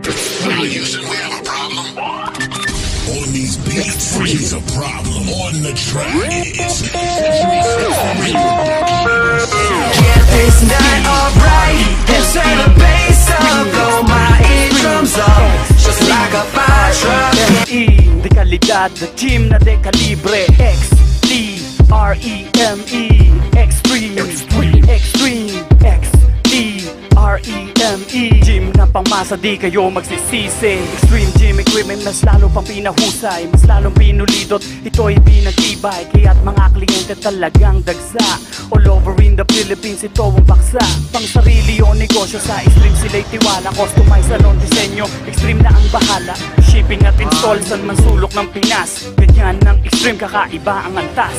Houston, we have a problem. On these beats, he's a problem. On the track, it's this night alright, and turn the bass up, blow my eardrums up, just like a fire truck. Dekalidad na team na dekalibre. X-T-R-E-M-E, Extreme, Extreme, X-T-R-E-M-E. Gym na pangmasa, di kayo magsisisi. Extreme gym equipment, mas lalo pang pinahusay, mas lalong pinulidot, ito'y pinagtibay. Kaya't mga kliyente talagang dagsa. All over in the Philippines, ito ang baksa. Pang sarili o negosyo sa Extreme sila'y tiwala. Customize anong disenyo, Extreme na ang bahala. Shipping at install, saan man sulok ng Pinas. Ganyan ng Extreme, kakaiba ang antas.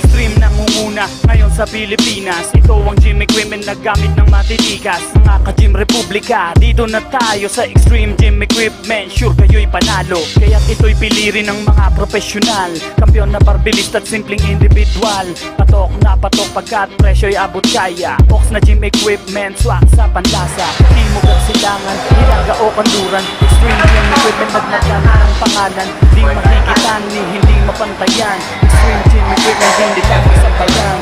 Extreme nangunguna ngayon sa Pilipinas. Ito ang gym equipment na gamit ng matitikas. Mga ka-gym republika, dito na tayo sa Extreme gym equipment. Sure kayo'y panalo, kaya't ito'y pili rin ng mga profesional. Kampiyon na barbilista at simpleng individual. Patok na patok pagkat presyo'y abot kaya. Box na gym equipment, swak sa panlasa. Di mo kasilangan, hilaga o kanduran. Extreme gym equipment, nagmadala ng pangalan. Di mahigitan ni hindi mapantayan. Extreme gym equipment, hindi lang sa bayan.